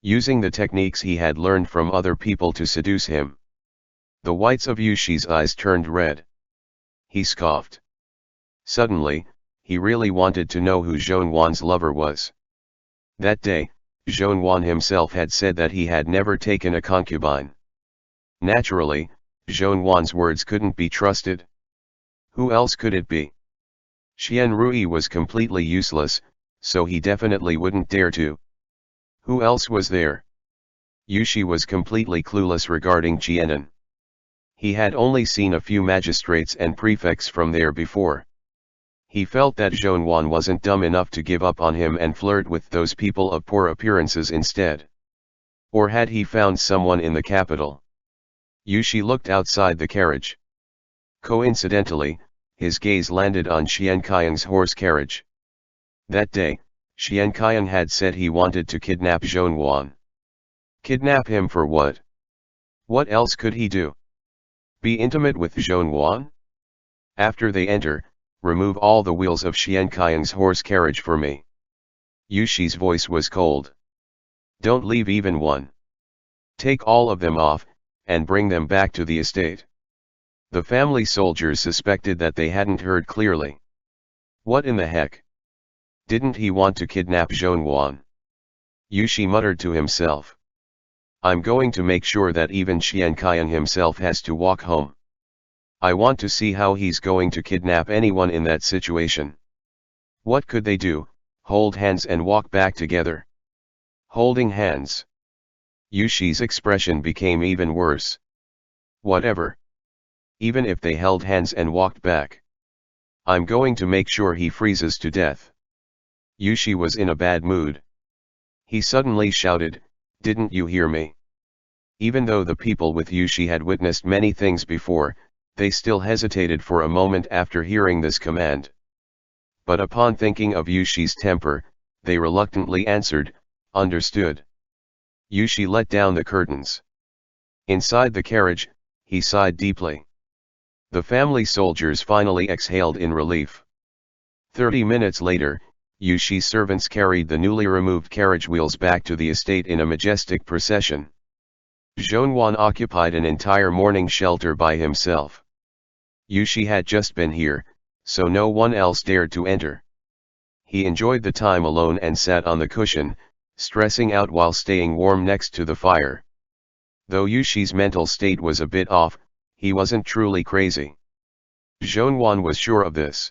Using the techniques he had learned from other people to seduce him. The whites of Yushi's eyes turned red. He scoffed. Suddenly, he really wanted to know who Zhonwan's lover was. That day, Zhonwan himself had said that he had never taken a concubine. Naturally, Zhonwan's words couldn't be trusted. Who else could it be? Xian Rui was completely useless, so he definitely wouldn't dare to. Who else was there? Yushi was completely clueless regarding Jianan. He had only seen a few magistrates and prefects from there before. He felt that Zhonwan wasn't dumb enough to give up on him and flirt with those people of poor appearances instead. Or had he found someone in the capital? Yushi looked outside the carriage. Coincidentally, his gaze landed on Xian Qiang's horse carriage. That day, Xian Qiang had said he wanted to kidnap Zhonwan. Kidnap him for what? What else could he do? Be intimate with Zhonwan? After they enter, remove all the wheels of Xian Qiang's horse carriage for me. Yushi's voice was cold. Don't leave even one. Take all of them off, and bring them back to the estate. The family soldiers suspected that they hadn't heard clearly. What in the heck? Didn't he want to kidnap Zhonwan? Yushi muttered to himself. I'm going to make sure that even Xian Qiang himself has to walk home. I want to see how he's going to kidnap anyone in that situation. What could they do? Hold hands and walk back together? Holding hands. Yushi's expression became even worse. Whatever. Even if they held hands and walked back. I'm going to make sure he freezes to death. Yushi was in a bad mood. He suddenly shouted, "Didn't you hear me?" Even though the people with Yushi had witnessed many things before, they still hesitated for a moment after hearing this command. But upon thinking of Yushi's temper, they reluctantly answered, "Understood." Yushi let down the curtains. Inside the carriage, he sighed deeply. The family soldiers finally exhaled in relief. 30 minutes later, Yushi's servants carried the newly removed carriage wheels back to the estate in a majestic procession. Zhonwan occupied an entire morning shelter by himself. Yushi had just been here, so no one else dared to enter. He enjoyed the time alone and sat on the cushion, stressing out while staying warm next to the fire. Though Yushi's mental state was a bit off, he wasn't truly crazy. Zhonwan was sure of this.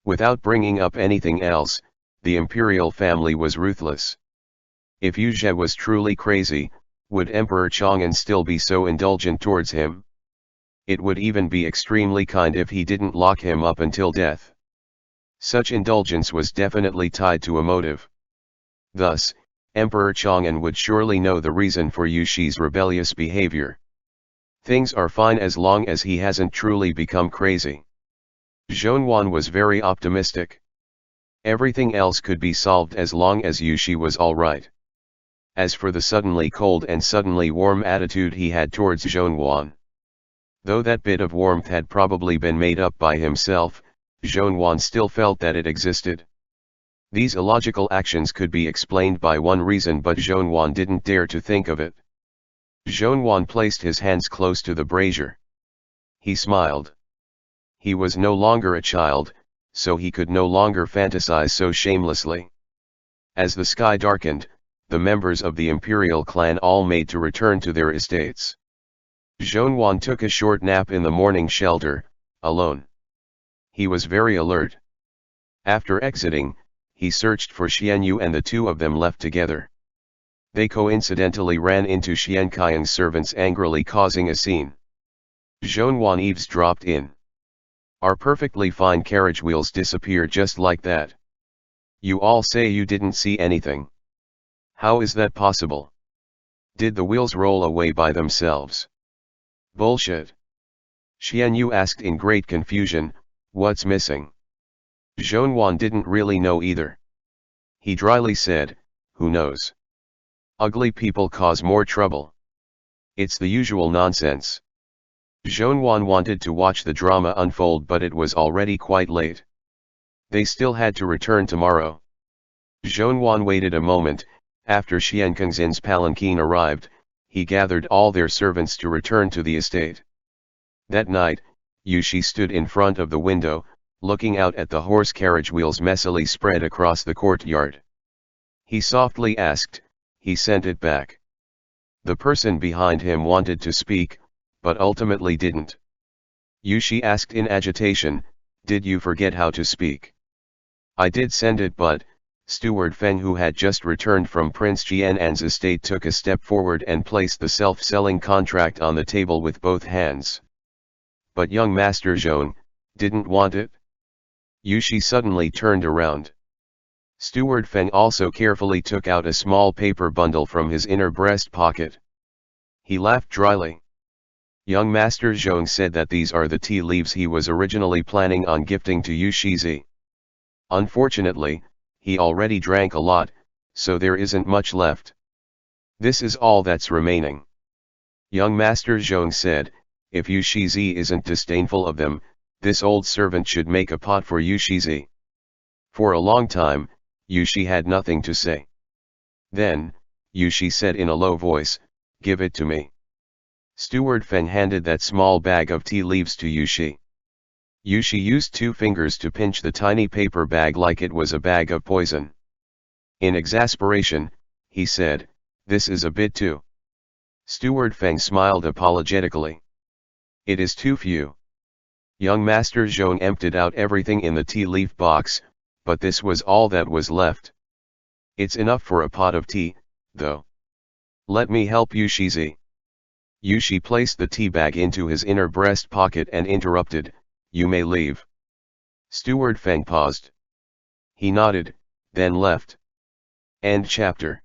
Without bringing up anything else, the imperial family was ruthless. If Yu Zhe was truly crazy, would Emperor Chang'an still be so indulgent towards him? It would even be extremely kind if he didn't lock him up until death. Such indulgence was definitely tied to a motive. Thus, Emperor Chang'an would surely know the reason for Yushi's rebellious behavior. Things are fine as long as he hasn't truly become crazy. Zhonwan was very optimistic. Everything else could be solved as long as Yushi was alright. As for the suddenly cold and suddenly warm attitude he had towards Zhonwan, though that bit of warmth had probably been made up by himself, Zhonwan still felt that it existed. These illogical actions could be explained by one reason, but Zhonwan didn't dare to think of it. Zhonwan placed his hands close to the brazier. He smiled. He was no longer a child, so he could no longer fantasize so shamelessly. As the sky darkened, the members of the imperial clan all made to return to their estates. Zhonwan took a short nap in the morning shelter, alone. He was very alert. After exiting, he searched for Xianyu and the two of them left together. They coincidentally ran into Xiankai's servants angrily causing a scene. Zhonwan eavesdropped in. Our perfectly fine carriage wheels disappeared just like that. You all say you didn't see anything. How is that possible? Did the wheels roll away by themselves? Bullshit. Xianyu asked in great confusion, what's missing? Zhonwan didn't really know either. He dryly said, who knows? Ugly people cause more trouble. It's the usual nonsense. Zhonwan wanted to watch the drama unfold, but it was already quite late. They still had to return tomorrow. Zhonwan waited a moment. After Xiankangzin's palanquin arrived, he gathered all their servants to return to the estate. That night, Yushi stood in front of the window, looking out at the horse carriage wheels messily spread across the courtyard. He softly asked, he sent it back. The person behind him wanted to speak, but ultimately didn't. Yushi asked in agitation, did you forget how to speak? I did send it, but Steward Feng, who had just returned from Prince Jianan's estate, took a step forward and placed the self-selling contract on the table with both hands. But young Master Zhong didn't want it? Yushi suddenly turned around. Steward Feng also carefully took out a small paper bundle from his inner breast pocket. He laughed dryly. Young Master Zhong said that these are the tea leaves he was originally planning on gifting to Yushizi. Unfortunately, he already drank a lot, so there isn't much left. This is all that's remaining. Young Master Zhong said, if Yushizi isn't disdainful of them, this old servant should make a pot for Yushizi. For a long time, Yushi had nothing to say. Then, Yushi said in a low voice, give it to me. Steward Feng handed that small bag of tea leaves to Yushi. Yushi used 2 fingers to pinch the tiny paper bag like it was a bag of poison. In exasperation, he said, this is a bit too. Steward Feng smiled apologetically. It is too few. Young Master Zhong emptied out everything in the tea leaf box, but this was all that was left. It's enough for a pot of tea, though. Let me help Yushizi. Yushi placed the tea bag into his inner breast pocket and interrupted, you may leave. Steward Feng paused. He nodded, then left. End chapter.